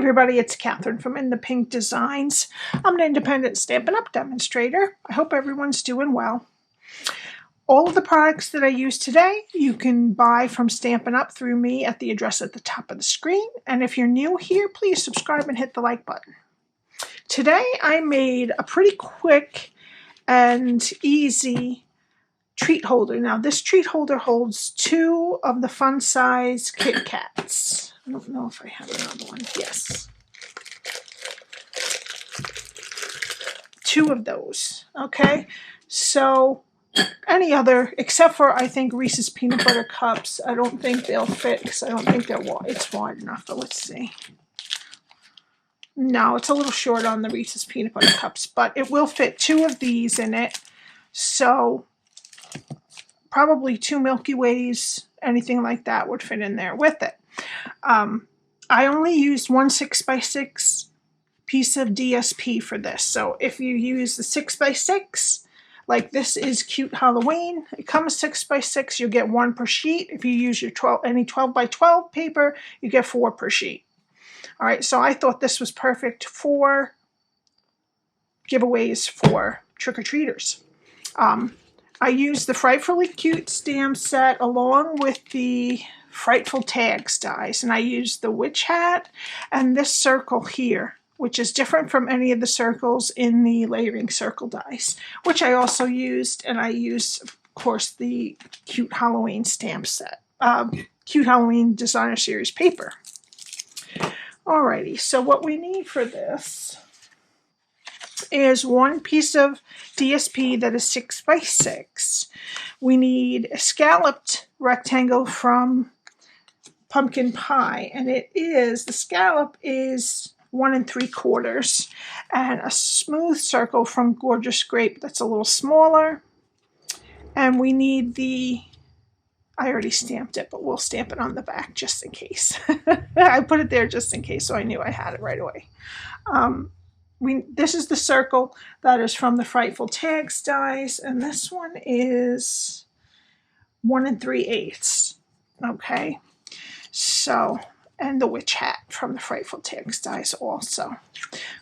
everybody, it's Cathryn from In the Pink Designs. I'm an independent Stampin' Up! Demonstrator. I hope everyone's doing well. All of the products that I use today, you can buy from Stampin' Up! Through me at the address at the top of the screen. And if you're new here, please subscribe and hit the like button. Today I made a pretty quick and easy treat holder. Now this treat holder holds 2 of the fun size Kit Kats. I don't know if I have another one. Yes. 2 of those. Okay. So any other, except for I think Reese's Peanut Butter Cups, I don't think they'll fit because I don't think it's wide enough. But let's see. No, it's a little short on the Reese's Peanut Butter Cups, but it will fit 2 of these in it. So probably 2 Milky Ways, anything like that would fit in there with it. I only used 1 6x6 piece of DSP for this. So if you use the 6x6, like this is Cute Halloween, it comes 6x6, you get 1 per sheet. If you use your any 12x12 paper, you get 4 per sheet. All right, so I thought this was perfect for giveaways for trick-or-treaters. I used the Frightfully Cute stamp set along with the Frightful Tags dies, and I used the witch hat and this circle here, which is different from any of the circles in the layering circle dies, which I also used, and I used, of course, the Cute Halloween stamp set, Cute Halloween Designer Series paper. Alrighty, so what we need for this is 1 piece of DSP that is 6x6. We need a scalloped rectangle from Pumpkin Pie, and the scallop is 1 3/4, and a smooth circle from Gorgeous Grape that's a little smaller. And we need I already stamped it, but we'll stamp it on the back just in case. I put it there just in case, so I knew I had it right away. This is the circle that is from the Frightful Tags dies, and this one is 1 3/8. Okay, so, and the witch hat from the Frightful Tags dies also.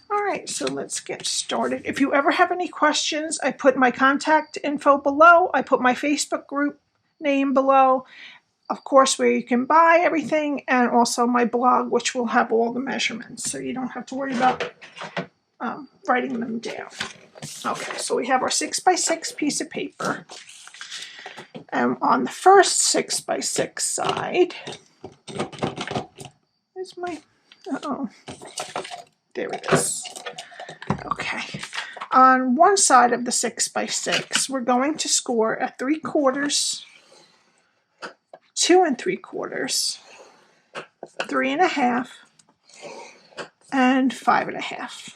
All right, so let's get started. If you ever have any questions, I put my contact info below. I put my Facebook group name below, of course, where you can buy everything, and also my blog, which will have all the measurements, so you don't have to worry about writing them down. Okay, so we have our 6x6 piece of paper, and on the first 6x6 side is there it is. Okay, on one side of the 6x6, we're going to score a 3/4, 2 3/4, 3 1/2, and 5 1/2.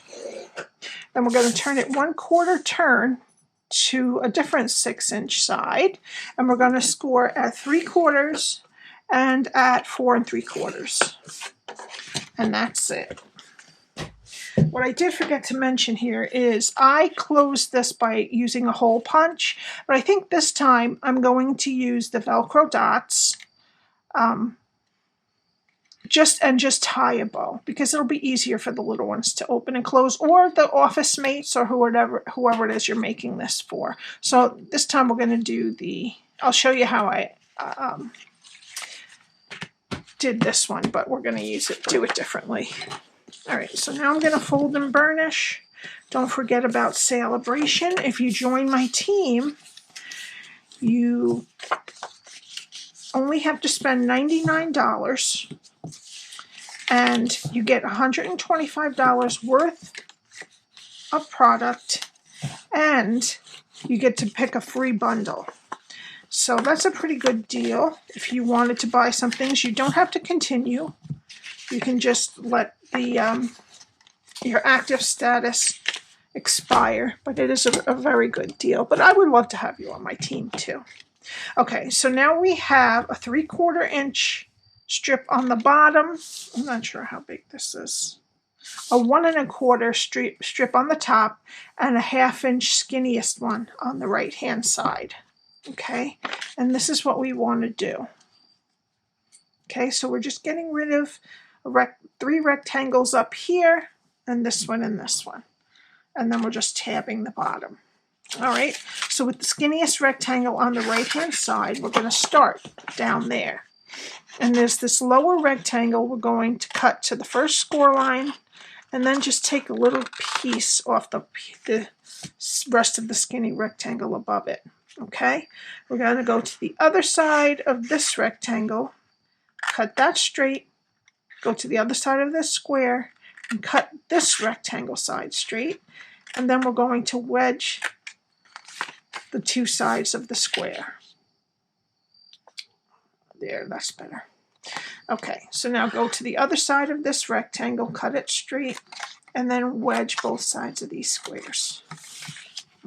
Then we're going to turn it 1/4 turn to a different 6-inch side, and we're going to score at 3/4 and at 4 3/4. And that's it. What I did forget to mention here is I closed this by using a hole punch, but I think this time I'm going to use the Velcro dots, just tie a bow, because it'll be easier for the little ones to open and close, or the office mates, or whoever it is you're making this for. So this time we're going to do I'll show you how I did this one, but we're going to do it differently. All right, so now I'm going to fold and burnish. Don't forget about Celebration. If you join my team, you only have to spend $99, and you get $125 worth of product, and you get to pick a free bundle. So that's a pretty good deal. If you wanted to buy some things, you don't have to continue. You can just let your active status expire, but it is a very good deal. But I would love to have you on my team too. Okay, so now we have a 3/4 inch strip on the bottom. I'm not sure how big this is. A 1 1/4 strip on the top, and a 1/2 inch skinniest one on the right hand side. Okay, and this is what we want to do. Okay, so we're just getting rid of three rectangles up here, and this one and this one. And then we're just tabbing the bottom. All right, so with the skinniest rectangle on the right-hand side, we're going to start down there. And there's this lower rectangle we're going to cut to the first score line, and then just take a little piece off the rest of the skinny rectangle above it. Okay, we're going to go to the other side of this rectangle, cut that straight, go to the other side of this square, and cut this rectangle side straight, and then we're going to wedge the two sides of the square. There, that's better. Okay, so now go to the other side of this rectangle, cut it straight, and then wedge both sides of these squares.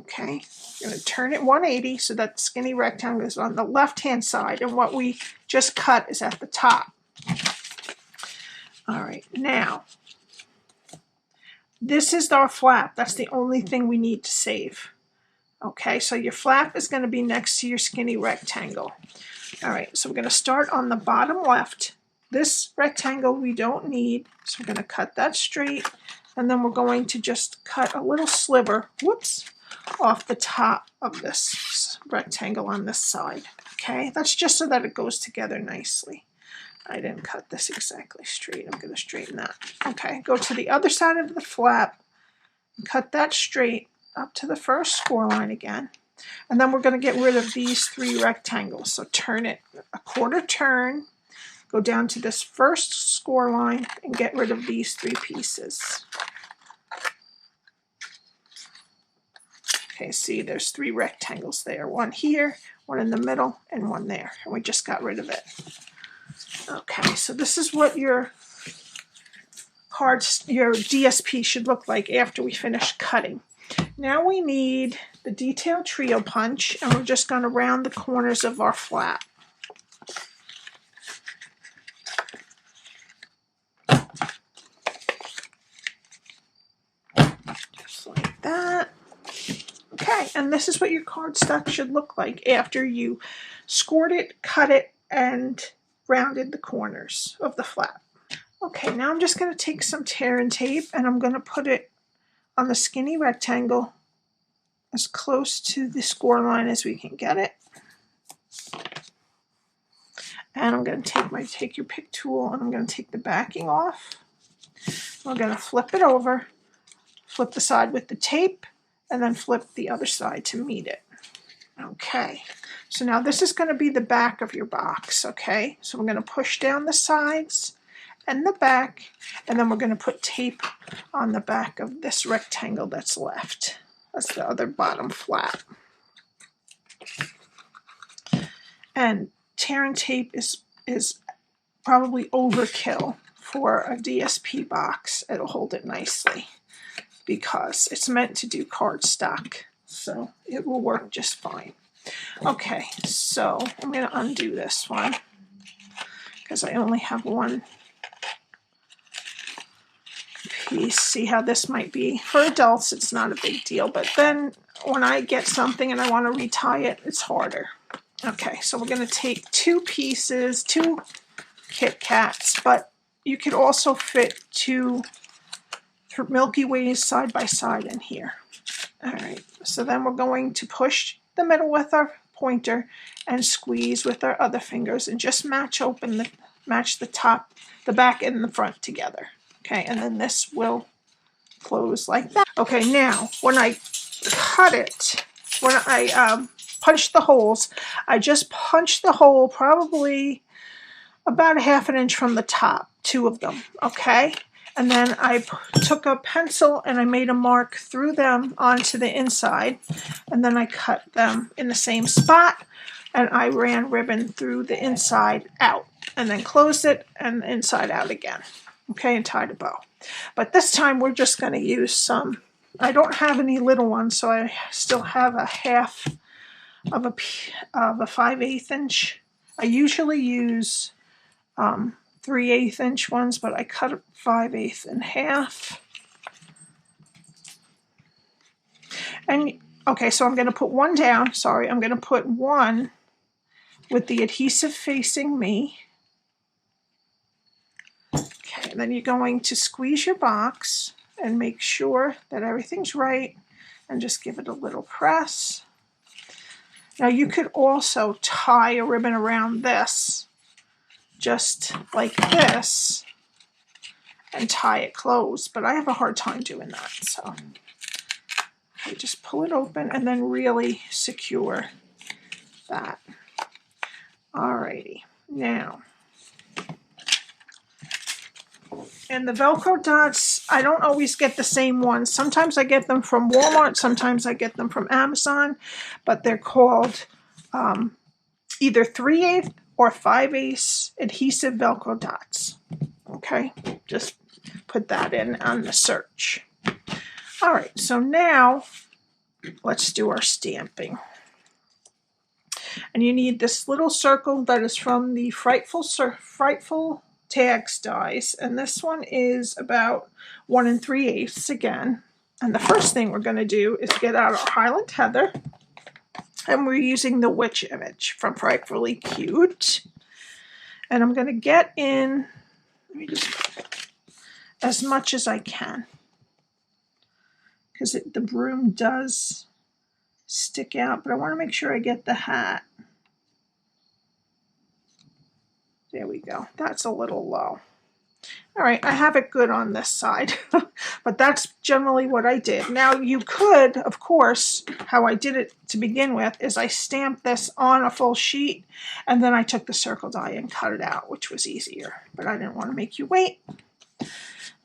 Okay, I'm going to turn it 180 so that the skinny rectangle is on the left-hand side, and what we just cut is at the top. All right, now, this is our flap. That's the only thing we need to save. Okay, so your flap is going to be next to your skinny rectangle. All right, so we're going to start on the bottom left. This rectangle we don't need, so we're going to cut that straight, and then we're going to just cut a little sliver, whoops, off the top of this rectangle on this side. Okay, that's just so that it goes together nicely. I didn't cut this exactly straight. I'm going to straighten that. Okay, go to the other side of the flap, and cut that straight up to the first score line again. And then we're going to get rid of these three rectangles. So turn it a quarter turn, go down to this first score line, and get rid of these three pieces. Okay, see, there's three rectangles there. One here, one in the middle, and one there. And we just got rid of it. Okay, so this is what your DSP should look like after we finish cutting. Now we need the detail trio punch, and we're just going to round the corners of our flap. Just like that. Okay, and this is what your cardstock should look like after you scored it, cut it, and rounded the corners of the flap. Okay, now I'm just going to take some tear and tape, and I'm going to put it on the skinny rectangle as close to the score line as we can get it. And I'm going to take your pick tool, and I'm going to take the backing off. We're going to flip it over, flip the side with the tape, and then flip the other side to meet it. Okay, so now this is going to be the back of your box, okay? So we're going to push down the sides and the back, and then we're going to put tape on the back of this rectangle that's left. That's the other bottom flap. And tear and tape is probably overkill for a DSP box. It'll hold it nicely because it's meant to do cardstock, so it will work just fine. Okay, so I'm going to undo this one because I only have one piece. See how this might be? For adults, it's not a big deal, but then when I get something and I want to retie it, it's harder. Okay, so we're going to take two pieces, two Kit Kats, but you could also fit two Milky Ways side by side in here. All right, so then we're going to push the middle with our pointer and squeeze with our other fingers and just match the top, the back and the front together. Okay, and then this will close like that. Okay, now when I cut it, when I punch the holes, I just punch the hole probably about 1/2 inch from the top, 2 of them, okay? And then I took a pencil and I made a mark through them onto the inside, and then I cut them in the same spot, and I ran ribbon through the inside out, and then closed it and inside out again, okay, and tied a bow. But this time we're just going to use some, I don't have any little ones, so I still have a 1/2 of a 5/8 inch. I usually use 3/8 inch ones, but I cut it 5/8 in half. And okay, so I'm going to put one down. Sorry, I'm going to put one with the adhesive facing me. Okay, then you're going to squeeze your box and make sure that everything's right and just give it a little press. Now you could also tie a ribbon around this, just like this, and tie it closed, but I have a hard time doing that, so I just pull it open and then really secure that. Alrighty, now, and the Velcro dots, I don't always get the same ones. Sometimes I get them from Walmart, sometimes I get them from Amazon, but they're called either 3/8 or 5/8 adhesive Velcro dots. Okay, just put that in on the search. All right, so now let's do our stamping. And you need this little circle that is from the Frightful Tags dies, and this one is about 1 3/8 again. And the first thing we're going to do is get out our Highland Heather, and we're using the witch image from Frightfully Cute. And I'm going to get in, let me just as much as I can, because the broom does stick out, but I want to make sure I get the hat. There we go. That's a little low. All right, I have it good on this side, but that's generally what I did. Now you could, of course, how I did it to begin with is I stamped this on a full sheet, and then I took the circle die and cut it out, which was easier, but I didn't want to make you wait.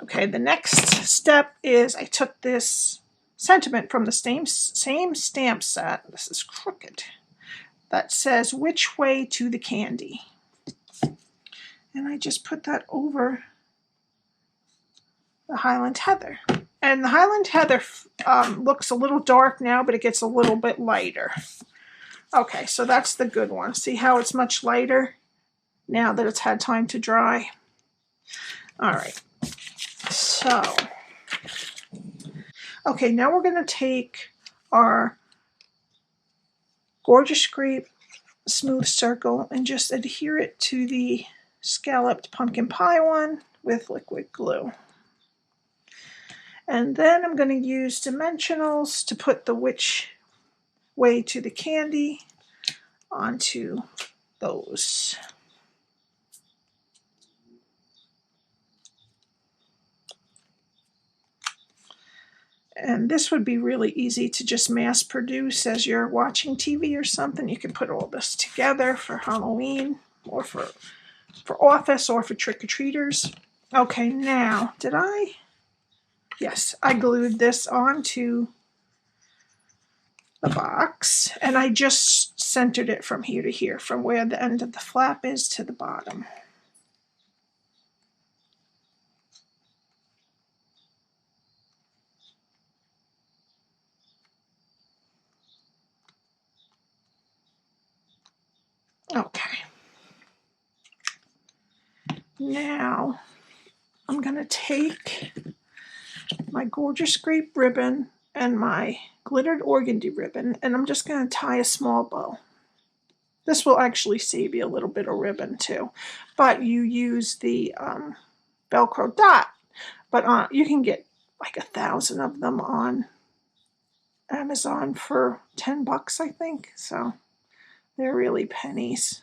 Okay, the next step is I took this sentiment from the same stamp set, this is crooked, that says, "Which way to the candy?" And I just put that over the Highland Heather. And the Highland Heather looks a little dark now, but it gets a little bit lighter. Okay, so that's the good one. See how it's much lighter now that it's had time to dry? All right, so, okay, now we're going to take our Gorgeous Grape smooth circle and just adhere it to the scalloped pumpkin pie one with liquid glue. And then I'm going to use dimensionals to put the which way to the candy onto those. And this would be really easy to just mass produce as you're watching TV or something. You can put all this together for Halloween or for office or for trick-or-treaters. Okay, now, did I? Yes, I glued this onto the box, and I just centered it from here to here, from where the end of the flap is to the bottom. Okay. Now, I'm going to take my Gorgeous Grape ribbon and my glittered organdy ribbon, and I'm just going to tie a small bow. This will actually save you a little bit of ribbon too, but you use the Velcro dot, but you can get like 1,000 of them on Amazon for $10, I think, so they're really pennies.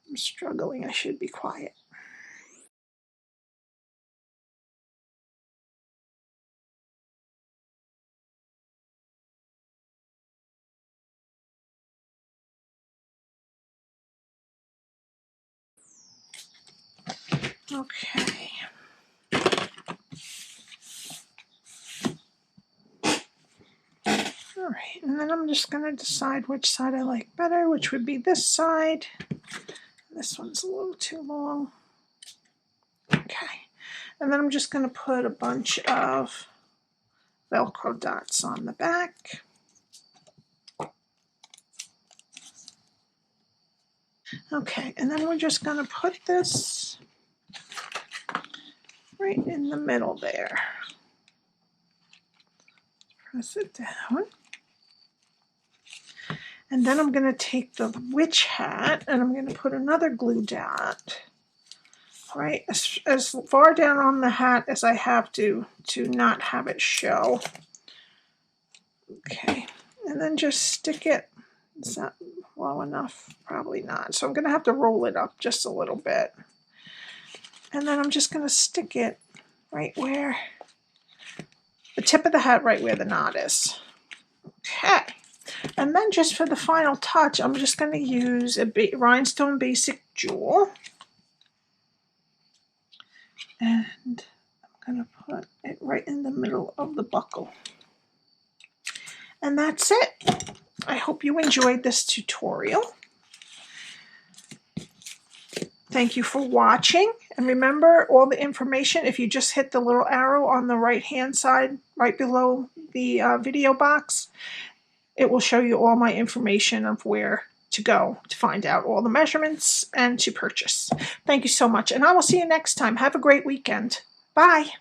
I'm struggling, I should be quiet. Okay. All right, and then I'm just going to decide which side I like better, which would be this side. This one's a little too long. Okay, and then I'm just going to put a bunch of Velcro dots on the back. Okay, and then we're just going to put this right in the middle there. Press it down. And then I'm going to take the witch hat and I'm going to put another glue dot right as far down on the hat as I have to not have it show. Okay, and then just stick it. Is that low enough? Probably not. So I'm going to have to roll it up just a little bit. And then I'm just going to stick it right where the tip of the hat, right where the knot is. Okay. And then just for the final touch, I'm just going to use a Rhinestone Basic Jewel. And I'm going to put it right in the middle of the buckle. And that's it. I hope you enjoyed this tutorial. Thank you for watching. And remember, all the information, if you just hit the little arrow on the right-hand side, right below the video box, it will show you all my information of where to go to find out all the measurements and to purchase. Thank you so much, and I will see you next time. Have a great weekend. Bye.